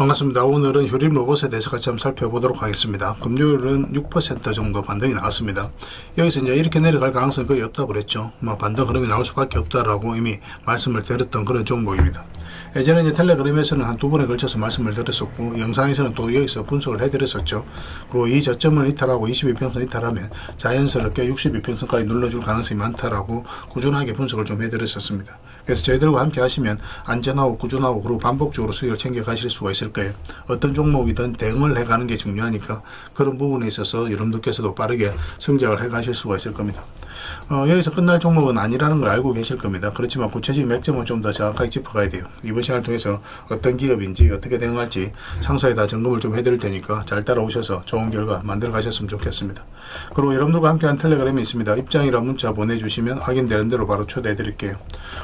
반갑습니다. 오늘은 휴림 로봇에 대해서 같이 한번 살펴보도록 하겠습니다. 금요일은 6% 정도 반등이 나왔습니다. 여기서 이제 이렇게 내려갈 가능성이 거의 없다고 그랬죠. 반등 흐름이 나올 수밖에 없다라고 이미 말씀을 드렸던 그런 종목입니다. 예전에 이제 텔레그램에서는 한 두 번에 걸쳐서 말씀을 드렸었고, 영상에서는 또 여기서 분석을 해드렸었죠. 그리고 이 저점을 이탈하고 22평선 이탈하면 자연스럽게 62평선까지 눌러줄 가능성이 많다라고 꾸준하게 분석을 좀 해드렸었습니다. 그래서 저희들과 함께 하시면 안전하고 꾸준하고 그리고 반복적으로 수익을 챙겨 가실 수가 있을 거예요. 어떤 종목이든 대응을 해가는 게 중요하니까 그런 부분에 있어서 여러분들께서도 빠르게 성장을 해 가실 수가 있을 겁니다. 여기서 끝날 종목은 아니라는 걸 알고 계실 겁니다. 그렇지만 구체적인 맥점은 좀 더 정확하게 짚어가야 돼요. 이번 시간을 통해서 어떤 기업인지 어떻게 대응할지 상세히 다 점검을 좀 해드릴 테니까 잘 따라오셔서 좋은 결과 만들어 가셨으면 좋겠습니다. 그리고 여러분들과 함께한 텔레그램이 있습니다. 입장이라 문자 보내주시면 확인되는 대로 바로 초대해 드릴게요.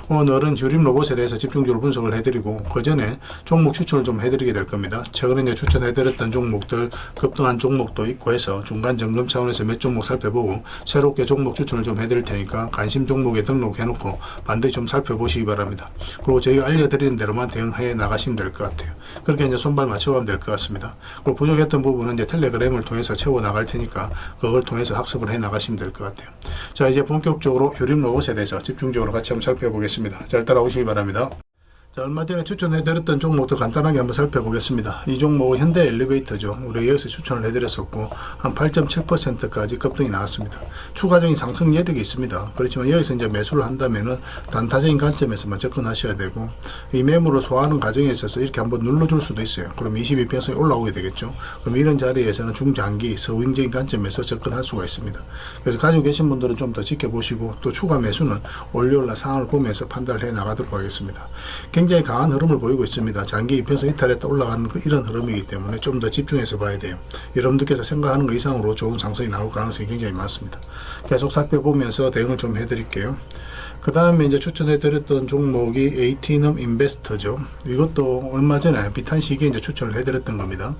오늘은 휴림 로봇에 대해서 집중적으로 분석을 해드리고 그 전에 종목 추천을 좀 해드리게 될 겁니다. 최근에 이제 추천해드렸던 종목들 급등한 종목도 있고 해서 중간 점검 차원에서 몇 종목 살펴보고 새롭게 종목 추천을 좀 해드릴 테니까 관심 종목에 등록해놓고 반드시 좀 살펴보시기 바랍니다. 그리고 저희가 알려드리는 대로만 대응해 나가시면 될 것 같아요. 그렇게 이제 손발 맞춰가면 될 것 같습니다. 그리고 부족했던 부분은 이제 텔레그램을 통해서 채워 나갈 테니까 그걸 통해서 학습을 해 나가시면 될 것 같아요. 자, 이제 본격적으로 휴림 로봇에 대해서 집중적으로 같이 한번 살펴보겠습니다. 잘 따라오시기 바랍니다. 자, 얼마 전에 추천해드렸던 종목도 간단하게 한번 살펴보겠습니다. 이 종목은 현대 엘리베이터죠. 우리 여기서 추천을 해드렸었고 한 8.7%까지 급등이 나왔습니다. 추가적인 상승 여력이 있습니다. 그렇지만 여기서 이제 매수를 한다면은 단타적인 관점에서만 접근하셔야 되고, 이 매물을 소화하는 과정에 있어서 이렇게 한번 눌러줄 수도 있어요. 그럼 22평선이 올라오게 되겠죠. 그럼 이런 자리에서는 중장기 서윙적인 관점에서 접근할 수가 있습니다. 그래서 가지고 계신 분들은 좀 더 지켜보시고, 또 추가 매수는 월요일날 상황을 보면서 판단을 해 나가도록 하겠습니다. 굉장히 강한 흐름을 보이고 있습니다. 장기 이평선 이탈했다 올라가는 이런 흐름이기 때문에 좀 더 집중해서 봐야 돼요. 여러분들께서 생각하는 것 이상으로 좋은 상승이 나올 가능성이 굉장히 많습니다. 계속 살펴보면서 대응을 좀 해드릴게요. 그 다음에 이제 추천해드렸던 종목이 에이티넘 인베스터죠. 이것도 얼마 전에 비탄 시기에 이제 추천을 해드렸던 겁니다.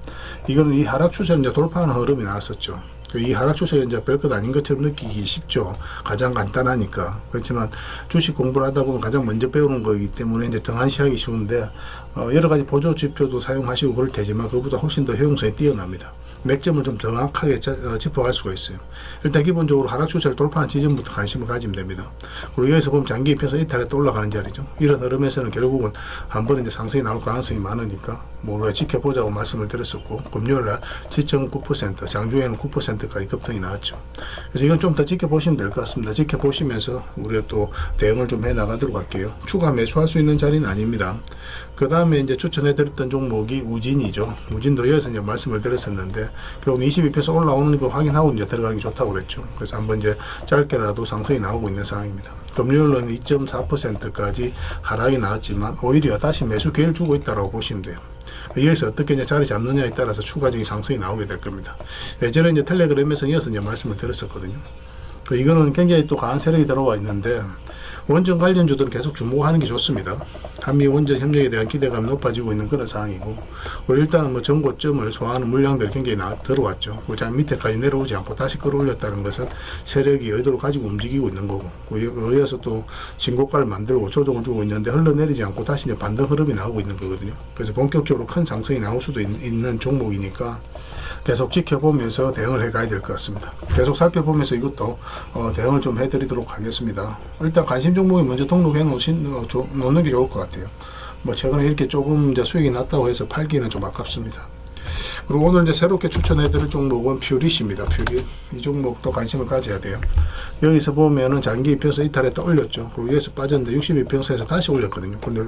이거는 이 하락 추세를 이제 돌파하는 흐름이 나왔었죠. 이 하락 추세가 이제 별것 아닌 것처럼 느끼기 쉽죠. 가장 간단하니까. 그렇지만 주식 공부를 하다 보면 가장 먼저 배우는 거이기 때문에 이제 등한시하기 쉬운데, 여러 가지 보조 지표도 사용하시고 그럴 테지만 그보다 훨씬 더 효용성이 뛰어납니다. 맥점을 좀 정확하게 짚어갈 수가 있어요. 일단 기본적으로 하락 추세를 돌파하는 지점부터 관심을 가지면 됩니다. 그리고 여기서 보면 장기 입혀서 이탈에 또 올라가는 자리죠. 이런 흐름에서는 결국은 한 번에 이제 상승이 나올 가능성이 많으니까 뭐 지켜보자고 말씀을 드렸었고, 금요일날 7.9%, 장중에는 9%까지 급등이 나왔죠. 그래서 이건 좀 더 지켜보시면 될 것 같습니다. 지켜보시면서 우리가 또 대응을 좀 해 나가도록 할게요. 추가 매수할 수 있는 자리는 아닙니다. 그 다음에 이제 추천해드렸던 종목이 우진이죠. 우진도 여기서 이제 말씀을 드렸었는데, 결국 22%에서 올라오는 거 확인하고 이제 들어가는 게 좋다고 그랬죠. 그래서 한번 이제 짧게라도 상승이 나오고 있는 상황입니다. 금요일은 2.4%까지 하락이 나왔지만 오히려 다시 매수 기회를 주고 있다고 보시면 돼요. 여기서 어떻게 이제 자리 잡느냐에 따라서 추가적인 상승이 나오게 될 겁니다. 예전에 이제 텔레그램에서 이어서 이제 말씀을 드렸었거든요. 이거는 굉장히 또 강한 세력이 들어와 있는데, 원전 관련주들은 계속 주목하는 게 좋습니다. 한미 원전 협력에 대한 기대감이 높아지고 있는 그런 상황이고, 일단은 뭐 전고점을 소화하는 물량들이 굉장히 들어왔죠. 그리고 자 밑에까지 내려오지 않고 다시 끌어올렸다는 것은 세력이 의도를 가지고 움직이고 있는 거고, 여기에서 또 신고가를 만들고 조정을 주고 있는데 흘러내리지 않고 다시 이제 반등 흐름이 나오고 있는 거거든요. 그래서 본격적으로 큰 상승이 나올 수도 있는 종목이니까 계속 지켜보면서 대응을 해가야 될 것 같습니다. 계속 살펴보면서 이것도 대응을 좀 해드리도록 하겠습니다. 일단 관심 종목이 먼저 등록해 놓는 게 좋을 것 같아요. 뭐 최근에 이렇게 조금 이제 수익이 났다고 해서 팔기는 좀 아깝습니다. 그리고 오늘 이제 새롭게 추천해드릴 종목은 퓨릿입니다. 퓨릿. 이 종목도 관심을 가져야 돼요. 여기서 보면은 장기 이평선 이탈했다 올렸죠. 그리고 여기서 빠졌는데 62평선에서 다시 올렸거든요. 근데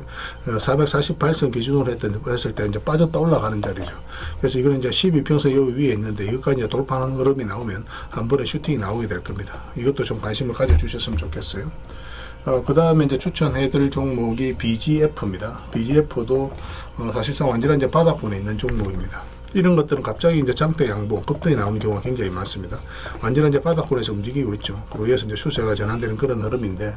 448선 기준으로 했을 때 이제 빠졌다 올라가는 자리죠. 그래서 이거는 이제 12평선 요 위에 있는데 이것까지 이제 돌파하는 흐름이 나오면 한 번에 슈팅이 나오게 될 겁니다. 이것도 좀 관심을 가져주셨으면 좋겠어요. 그 다음에 이제 추천해드릴 종목이 BGF입니다. BGF도 사실상 완전한 이제 바닥권에 있는 종목입니다. 이런 것들은 갑자기 이제 장대 양봉, 급등이 나오는 경우가 굉장히 많습니다. 완전한 이제 바닥권에서 움직이고 있죠. 그리고 여기서 이제 추세가 전환되는 그런 흐름인데,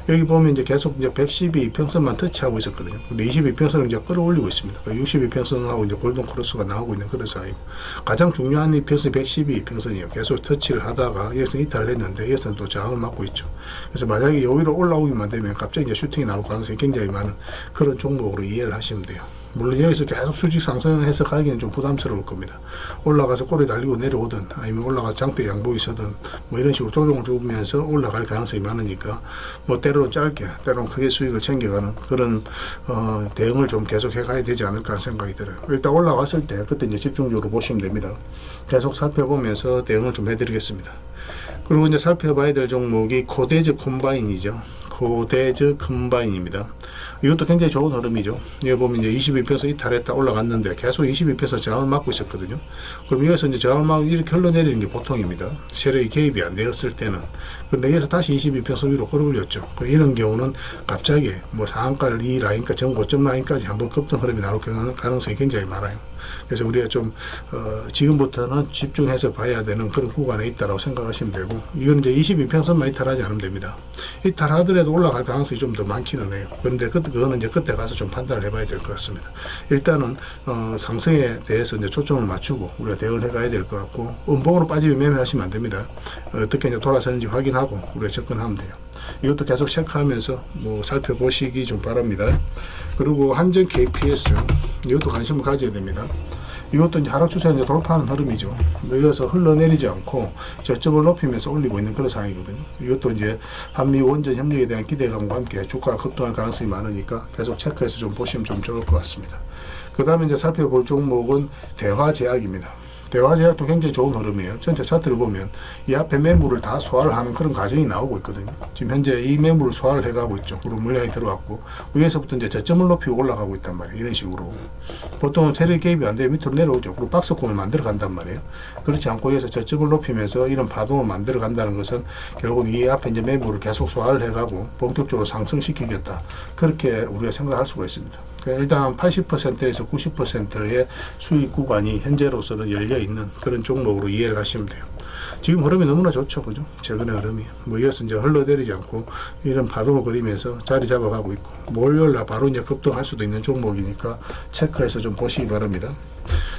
여기 보면 이제 계속 이제 112평선만 터치하고 있었거든요. 근데 22평선을 이제 끌어올리고 있습니다. 62평선하고 이제 골든 크로스가 나오고 있는 그런 상황이고, 가장 중요한 이 평선이 112평선이에요. 계속 터치를 하다가 여기서 이탈을 했는데, 여기서는 또 저항을 맞고 있죠. 그래서 만약에 여기로 올라오기만 되면 갑자기 이제 슈팅이 나올 가능성이 굉장히 많은 그런 종목으로 이해를 하시면 돼요. 물론 여기서 계속 수직 상승해서 가기는 좀 부담스러울 겁니다. 올라가서 꼬리 달리고 내려오든 아니면 올라가서 장대 양복이 서든 뭐 이런 식으로 조정을 주면서 올라갈 가능성이 많으니까 뭐 때로는 짧게 때로는 크게 수익을 챙겨가는 그런 대응을 좀 계속 해가야 되지 않을까 생각이 들어요. 일단 올라왔을 때 그때 이제 집중적으로 보시면 됩니다. 계속 살펴보면서 대응을 좀 해드리겠습니다. 그리고 이제 살펴봐야 될 종목이 코데즈 컴바인이죠. 코데즈 컴바인입니다. 이것도 굉장히 좋은 흐름이죠. 여기 보면 이제 22%에서 이탈했다 올라갔는데 계속 22%에서 저항을 막고 있었거든요. 그럼 여기서 이제 저항을 막고 이렇게 흘러내리는 게 보통입니다. 세력이 개입이 안 되었을 때는. 근데 여기서 다시 22% 위로 끌어올렸죠. 이런 경우는 갑자기 뭐 상한가를 이 라인까지 전 고점 라인까지 한번 급등 흐름이 나올 가능성이 굉장히 많아요. 그래서 우리가 좀 지금부터는 집중해서 봐야 되는 그런 구간에 있다고 생각하시면 되고, 이건 이제 22평선만 이탈하지 않으면 됩니다. 이탈하더라도 올라갈 가능성이 좀 더 많기는 해요. 그런데 그거는 이제 그때 가서 좀 판단을 해봐야 될 것 같습니다. 일단은 상승에 대해서 이제 초점을 맞추고 우리가 대응을 해가야 될 것 같고, 음봉으로 빠지면 매매하시면 안 됩니다. 어떻게 이제 돌아서는지 확인하고 우리가 접근하면 돼요. 이것도 계속 체크하면서 뭐 살펴보시기 좀 바랍니다. 그리고 한전 KPS, 이것도 관심을 가져야 됩니다. 이것도 이제 하락 추세를 이제 돌파하는 흐름이죠. 이어서 흘러내리지 않고 저점을 높이면서 올리고 있는 그런 상황이거든요. 이것도 이제 한미 원전 협력에 대한 기대감과 함께 주가가 급등할 가능성이 많으니까 계속 체크해서 좀 보시면 좀 좋을 것 같습니다. 그 다음에 이제 살펴볼 종목은 대화제약입니다. 대화제약도 굉장히 좋은 흐름이에요. 전체 차트를 보면 이 앞에 매물을 다 소화를 하는 그런 과정이 나오고 있거든요. 지금 현재 이 매물을 소화를 해가고 있죠. 그리고 물량이 들어왔고, 위에서부터 이제 저점을 높이고 올라가고 있단 말이에요. 이런 식으로. 보통은 세력 개입이 안 되면 밑으로 내려오죠. 그리고 박스권을 만들어 간단 말이에요. 그렇지 않고 여기서 저점을 높이면서 이런 파동을 만들어 간다는 것은 결국은 이 앞에 이제 매물을 계속 소화를 해가고 본격적으로 상승시키겠다. 그렇게 우리가 생각할 수가 있습니다. 일단 80%에서 90%의 수익 구간이 현재로서는 열려있는 그런 종목으로 이해를 하시면 돼요. 지금 흐름이 너무나 좋죠. 그죠? 최근의 흐름이. 뭐 이어서 이제 흘러내리지 않고 이런 파동을 그리면서 자리 잡아가고 있고, 월요일날 바로 이제 급등할 수도 있는 종목이니까 체크해서 좀 보시기 바랍니다.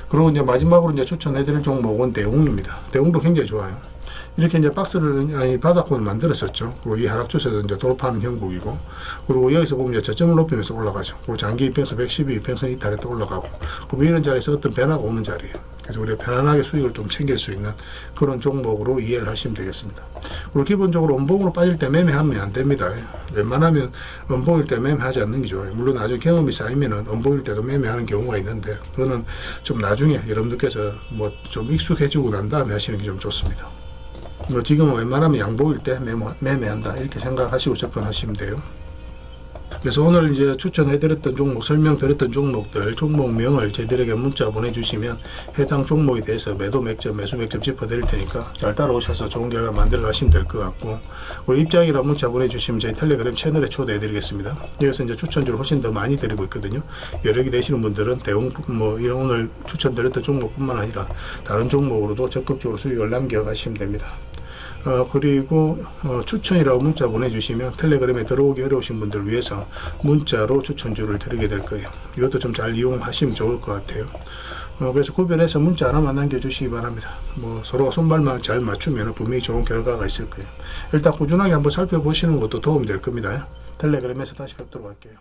그리고 이제 마지막으로 이제 추천해드릴 종목은 대웅입니다. 대웅도 굉장히 좋아요. 이렇게 이제 박스를, 바닥권을 만들었었죠. 그리고 이 하락 추세도 이제 돌파하는 형국이고, 그리고 여기서 보면 이제 저점을 높이면서 올라가죠. 그리고 장기 이평선 112 이평선 이탈에 또 올라가고, 그럼 이런 자리에서 어떤 변화가 오는 자리예요. 그래서 우리가 편안하게 수익을 좀 챙길 수 있는 그런 종목으로 이해를 하시면 되겠습니다. 그리고 기본적으로 음봉으로 빠질 때 매매하면 안 됩니다. 웬만하면 음봉일 때 매매하지 않는 게 좋아요. 물론 나중에 경험이 쌓이면은 음봉일 때도 매매하는 경우가 있는데, 그거는 좀 나중에 여러분들께서 뭐 좀 익숙해지고 난 다음에 하시는 게 좀 좋습니다. 뭐 지금은 웬만하면 양보일 때 매매한다 이렇게 생각하시고 접근하시면 돼요. 그래서 오늘 이제 추천해드렸던 종목, 설명드렸던 종목들, 종목명을 저희들에게 문자 보내주시면 해당 종목에 대해서 매도 맥점, 매수 맥점 짚어드릴 테니까 잘 따라오셔서 좋은 결과 만들어 가시면 될 것 같고, 우리 입장이라 문자 보내주시면 저희 텔레그램 채널에 초대해드리겠습니다. 여기서 이제 추천주를 훨씬 더 많이 드리고 있거든요. 여러 개 되시는 분들은 대웅, 뭐 이런 오늘 추천드렸던 종목뿐만 아니라 다른 종목으로도 적극적으로 수익을 남겨가시면 됩니다. 그리고 추천이라고 문자 보내주시면 텔레그램에 들어오기 어려우신 분들 위해서 문자로 추천주를 드리게 될 거예요. 이것도 좀 잘 이용하시면 좋을 것 같아요. 그래서 구별해서 문자 하나만 남겨주시기 바랍니다. 뭐 서로가 손발만 잘 맞추면 분명히 좋은 결과가 있을 거예요. 일단 꾸준하게 한번 살펴보시는 것도 도움이 될 겁니다. 텔레그램에서 다시 뵙도록 할게요.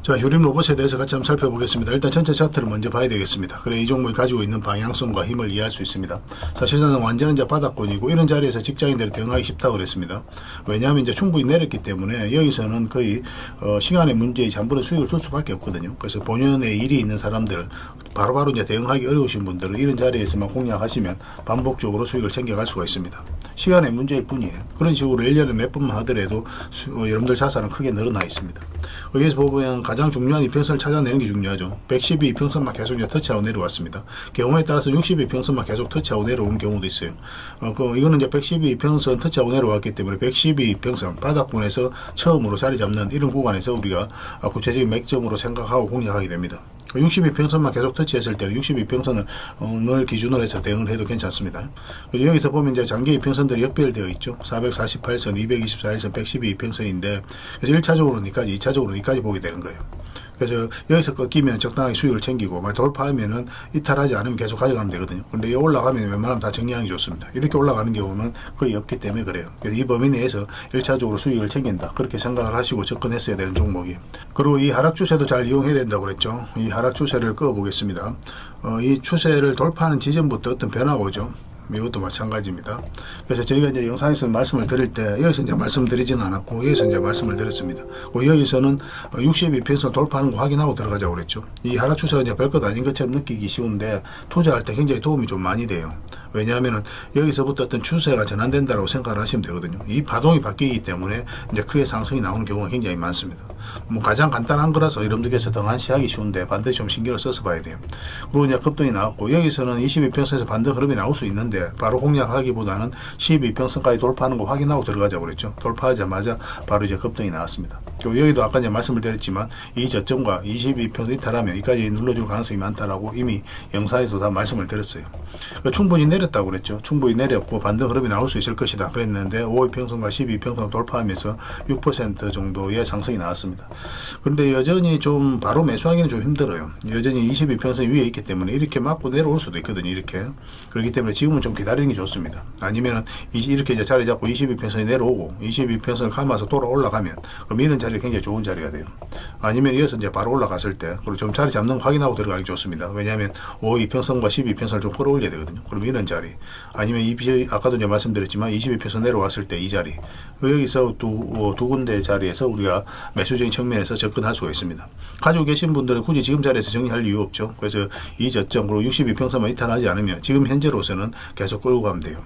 자, 휴림 로봇에 대해서 같이 한번 살펴보겠습니다. 일단 전체 차트를 먼저 봐야 되겠습니다. 그래 이 종목이 가지고 있는 방향성과 힘을 이해할 수 있습니다. 사실상 완전한 이제 바닥권이고, 이런 자리에서 직장인들이 대응하기 쉽다고 그랬습니다. 왜냐하면 이제 충분히 내렸기 때문에 여기서는 거의 시간의 문제이지 한 번에 수익을 줄 수밖에 없거든요. 그래서 본연의 일이 있는 사람들, 바로바로 이제 대응하기 어려우신 분들은 이런 자리에서만 공략하시면 반복적으로 수익을 챙겨갈 수가 있습니다. 시간의 문제일 뿐이에요. 그런 식으로 1년에 몇 번만 하더라도 여러분들 자산은 크게 늘어나 있습니다. 여기서 보면 가장 중요한 이평선을 찾아내는 게 중요하죠. 112 이평선만 계속 이제 터치하고 내려왔습니다. 경우에 따라서 60 이평선만 계속 터치하고 내려오는 경우도 있어요. 이거는 이제 112 이평선 터치하고 내려왔기 때문에 112 이평선 바닥권에서 처음으로 자리 잡는 이런 구간에서 우리가 구체적인 맥점으로 생각하고 공략하게 됩니다. 62평선만 계속 터치했을 때는 62평선을 기준으로 해서 대응을 해도 괜찮습니다. 여기서 보면 이제 장기 이평선들이 역별되어 있죠. 448선, 224일선, 112 이평선인데, 그래서 1차적으로 여기까지, 2차적으로 여기까지 보게 되는 거예요. 그래서 여기서 꺾이면 적당하게 수익을 챙기고 돌파하면은 이탈하지 않으면 계속 가져가면 되거든요. 근데 올라가면 웬만하면 다 정리하는 게 좋습니다. 이렇게 올라가는 경우는 거의 없기 때문에 그래요. 그래서 이 범위 내에서 1차적으로 수익을 챙긴다, 그렇게 생각을 하시고 접근했어야 되는 종목이에요. 그리고 이 하락 추세도 잘 이용해야 된다고 그랬죠. 이 하락 추세를 그어 보겠습니다. 이 추세를 돌파하는 지점부터 어떤 변화가 오죠. 이것도 마찬가지입니다. 그래서 저희가 이제 영상에서 말씀을 드릴 때 여기서 이제 말씀드리지는 않았고 여기서 이제 말씀을 드렸습니다. 여기서는 62평선 돌파하는 거 확인하고 들어가자고 그랬죠. 이 하락 추세가 이제 별것 아닌 것처럼 느끼기 쉬운데 투자할 때 굉장히 도움이 좀 많이 돼요. 왜냐하면은 여기서부터 어떤 추세가 전환된다고 생각을 하시면 되거든요. 이 파동이 바뀌기 때문에 이제 크게 상승이 나오는 경우가 굉장히 많습니다. 가장 간단한 거라서 여러분들께서 등한시하기 쉬운데 반드시 좀 신경을 써서 봐야 돼요. 그리고 이제 급등이 나왔고 여기서는 22평선에서 반등 흐름이 나올 수 있는데 바로 공략하기보다는 12평선까지 돌파하는 거 확인하고 들어가자고 그랬죠. 돌파하자마자 바로 이제 급등이 나왔습니다. 그리고 여기도 아까 이제 말씀을 드렸지만 이 저점과 22평선 이탈하면 여기까지 눌러줄 가능성이 많다라고 이미 영상에서 다 말씀을 드렸어요. 충분히 내렸다고 그랬죠. 충분히 내렸고 반등 흐름이 나올 수 있을 것이다 그랬는데 5평선과 12평선 돌파하면서 6% 정도의 상승이 나왔습니다. 그런데 여전히 좀 바로 매수하기는 좀 힘들어요. 여전히 22평선 위에 있기 때문에 이렇게 맞고 내려올 수도 있거든요. 이렇게. 그렇기 때문에 지금은 좀 기다리는 게 좋습니다. 아니면은 이렇게 이제 자리 잡고 22평선이 내려오고 22평선을 감아서 돌아 올라가면 그럼 이런 자리가 굉장히 좋은 자리가 돼요. 아니면 이어서 이제 바로 올라갔을 때 그리고 좀 자리 잡는 거 확인하고 들어가는 게 좋습니다. 왜냐하면 5평선과 12평선을 좀 끌어올려야 되거든요. 그럼 이런 자리. 아니면 아까도 이제 말씀드렸지만 22평선 내려왔을 때 이 자리. 여기서 두 군데 자리에서 우리가 매수적인 측면에서 접근할 수가 있습니다. 가지고 계신 분들은 굳이 지금 자리에서 정리할 이유 없죠. 그래서 이 저점 그리고 62평선만 이탈하지 않으면 지금 현재로서는 계속 끌고 가면 돼요.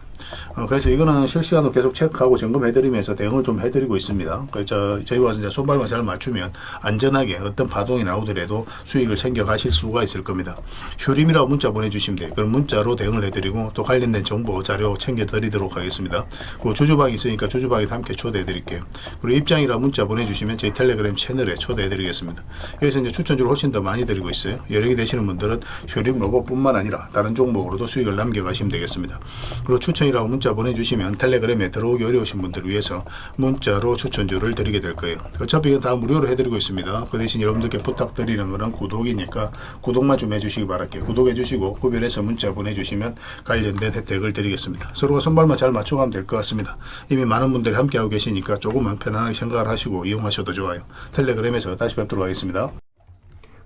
그래서 이거는 실시간으로 계속 체크하고 점검해드리면서 대응을 좀 해드리고 있습니다. 그래서 저희와 이제 손발만 잘 맞추면 안전하게 어떤 파동이 나오더라도 수익을 챙겨 가실 수가 있을 겁니다. 휴림이라고 문자 보내주시면 돼요. 그럼 문자로 대응을 해드리고 또 관련된 정보 자료 챙겨드리도록 하겠습니다. 그 주주방이 있으니까 주주방에 함께 초대해드릴게요. 그리고 입장이라고 문자 보내주시면 저희 텔레그램 채널에 초대해드리겠습니다. 여기서 이제 추천주를 훨씬 더 많이 드리고 있어요. 여력이 되시는 분들은 휴림 로봇뿐만 아니라 다른 종목으로도 수익을 남겨가시면 되겠습니다. 그리고 추천이라고 문자 보내주시면 텔레그램에 들어오기 어려우신 분들을 위해서 문자로 추천주를 드리게 될 거예요. 어차피 이건 다 무료로 해드리고 있습니다. 그 대신 여러분들께 부탁드리는 거는 구독이니까 구독만 좀 해주시기 바랄게요. 구독해주시고 구별해서 문자 보내주시면 관련된 혜택을 드리겠습니다. 서로가 손발만 잘 맞춰가면 될 것 같습니다. 이미 많은 분들이 함께하고 계시니까 조금은 편안하게 생각을 하시고 이용하셔도 좋아요. 텔레그램에서 다시 뵙도록 하겠습니다.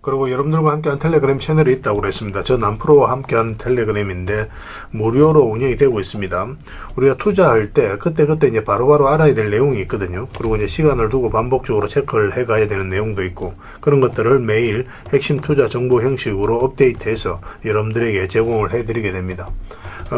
그리고 여러분들과 함께한 텔레그램 채널이 있다고 그랬습니다. 저 남프로와 함께한 텔레그램인데 무료로 운영이 되고 있습니다. 우리가 투자할 때 그때 이제 바로바로 알아야 될 내용이 있거든요. 그리고 이제 시간을 두고 반복적으로 체크를 해 가야 되는 내용도 있고 그런 것들을 매일 핵심 투자 정보 형식으로 업데이트해서 여러분들에게 제공을 해 드리게 됩니다.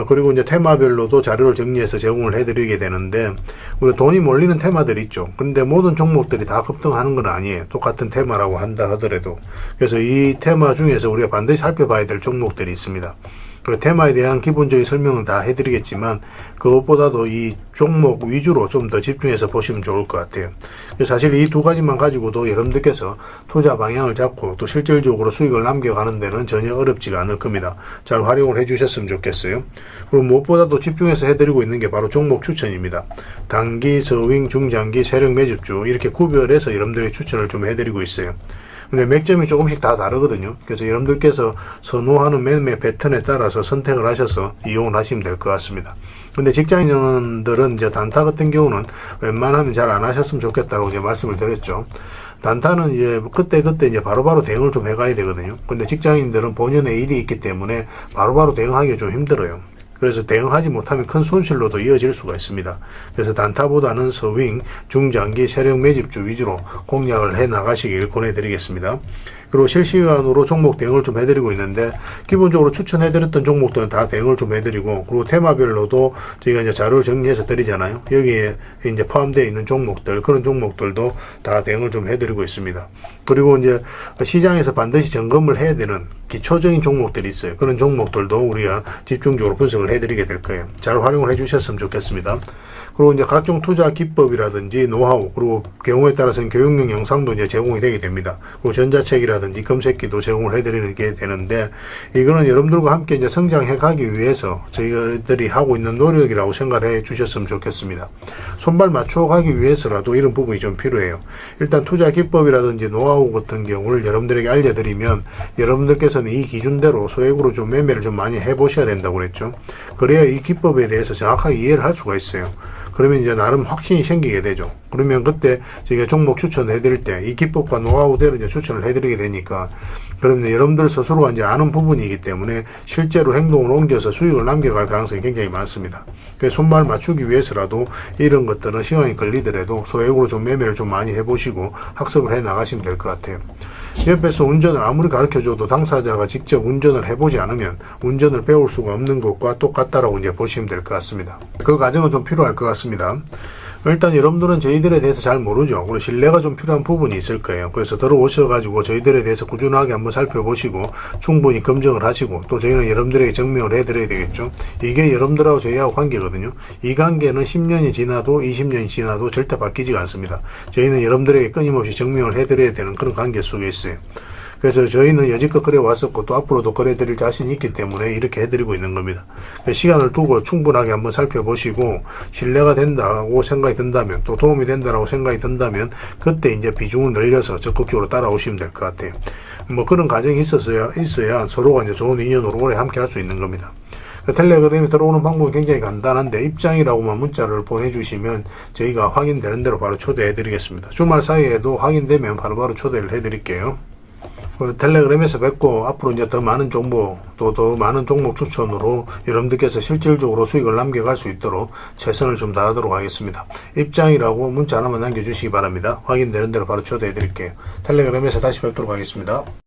그리고 이제 테마별로도 자료를 정리해서 제공을 해드리게 되는데 우리 돈이 몰리는 테마들이 있죠. 그런데 모든 종목들이 다 급등하는 건 아니에요. 똑같은 테마라고 한다 하더라도. 그래서 이 테마 중에서 우리가 반드시 살펴봐야 될 종목들이 있습니다. 그 테마에 대한 기본적인 설명은 다 해드리겠지만 그것보다도 이 종목 위주로 좀 더 집중해서 보시면 좋을 것 같아요. 사실 이 두 가지만 가지고도 여러분들께서 투자 방향을 잡고 또 실질적으로 수익을 남겨가는 데는 전혀 어렵지가 않을 겁니다. 잘 활용을 해주셨으면 좋겠어요. 그리고 무엇보다도 집중해서 해드리고 있는 게 바로 종목 추천입니다. 단기, 서윙, 중장기, 세력 매집주 이렇게 구별해서 여러분들의 추천을 좀 해드리고 있어요. 근데 맥점이 조금씩 다 다르거든요. 그래서 여러분들께서 선호하는 매매 패턴에 따라서 선택을 하셔서 이용을 하시면 될 것 같습니다. 근데 직장인들은 이제 단타 같은 경우는 웬만하면 잘 안 하셨으면 좋겠다고 이제 말씀을 드렸죠. 단타는 이제 그때 이제 바로바로 대응을 좀 해가야 되거든요. 근데 직장인들은 본연의 일이 있기 때문에 바로바로 대응하기가 좀 힘들어요. 그래서 대응하지 못하면 큰 손실로도 이어질 수가 있습니다. 그래서 단타보다는 서윙, 중장기, 세력 매집주 위주로 공략을 해 나가시길 권해드리겠습니다. 그리고 실시간으로 종목 대응을 좀 해드리고 있는데 기본적으로 추천해드렸던 종목들은 다 대응을 좀 해드리고 그리고 테마별로도 저희가 이제 자료를 정리해서 드리잖아요. 여기에 이제 포함되어 있는 종목들 그런 종목들도 다 대응을 좀 해드리고 있습니다. 그리고 이제 시장에서 반드시 점검을 해야 되는 기초적인 종목들이 있어요. 그런 종목들도 우리가 집중적으로 분석을 해드리게 될 거예요. 잘 활용을 해주셨으면 좋겠습니다. 그리고 이제 각종 투자 기법이라든지 노하우, 그리고 경우에 따라서는 교육용 영상도 이제 제공이 되게 됩니다. 그리고 전자책이라든지 검색기도 제공을 해드리는 게 되는데, 이거는 여러분들과 함께 이제 성장해 가기 위해서 저희들이 하고 있는 노력이라고 생각해 주셨으면 좋겠습니다. 손발 맞춰 가기 위해서라도 이런 부분이 좀 필요해요. 일단 투자 기법이라든지 노하우 같은 경우를 여러분들에게 알려드리면, 여러분들께서는 이 기준대로 소액으로 좀 매매를 좀 많이 해보셔야 된다고 그랬죠. 그래야 이 기법에 대해서 정확하게 이해를 할 수가 있어요. 그러면 이제 나름 확신이 생기게 되죠. 그러면 그때 저희가 종목 추천해 드릴 때 이 기법과 노하우대로 이제 추천을 해 드리게 되니까, 그러면 여러분들 스스로가 이제 아는 부분이기 때문에 실제로 행동을 옮겨서 수익을 남겨갈 가능성이 굉장히 많습니다. 그래서 손발 맞추기 위해서라도 이런 것들은 시간이 걸리더라도 소액으로 좀 매매를 좀 많이 해보시고 학습을 해 나가시면 될 것 같아요. 옆에서 운전을 아무리 가르쳐줘도 당사자가 직접 운전을 해보지 않으면 운전을 배울 수가 없는 것과 똑같다라고 이제 보시면 될 것 같습니다. 그 과정은 좀 필요할 것 같습니다. 일단 여러분들은 저희들에 대해서 잘 모르죠. 그리고 신뢰가 좀 필요한 부분이 있을 거예요. 그래서 들어오셔가지고 저희들에 대해서 꾸준하게 한번 살펴보시고 충분히 검증을 하시고, 또 저희는 여러분들에게 증명을 해드려야 되겠죠. 이게 여러분들하고 저희하고 관계거든요. 이 관계는 10년이 지나도 20년이 지나도 절대 바뀌지가 않습니다. 저희는 여러분들에게 끊임없이 증명을 해드려야 되는 그런 관계 속에 있어요. 그래서 저희는 여지껏 그래 왔었고 또 앞으로도 그래 드릴 자신이 있기 때문에 이렇게 해드리고 있는 겁니다. 시간을 두고 충분하게 한번 살펴보시고 신뢰가 된다고 생각이 든다면, 또 도움이 된다고 생각이 든다면 그때 이제 비중을 늘려서 적극적으로 따라오시면 될 것 같아요. 뭐 그런 과정이 있어야 서로가 이제 좋은 인연으로 오래 함께 할 수 있는 겁니다. 텔레그램에 들어오는 방법이 굉장히 간단한데, 입장이라고만 문자를 보내주시면 저희가 확인되는 대로 바로 초대해 드리겠습니다. 주말 사이에도 확인되면 바로바로 초대를 해 드릴게요. 텔레그램에서 뵙고, 앞으로 이제 더 많은 정보, 또 더 많은 종목 추천으로 여러분들께서 실질적으로 수익을 남겨갈 수 있도록 최선을 좀 다하도록 하겠습니다. 입장이라고 문자 하나만 남겨주시기 바랍니다. 확인되는 대로 바로 초대해 드릴게요. 텔레그램에서 다시 뵙도록 하겠습니다.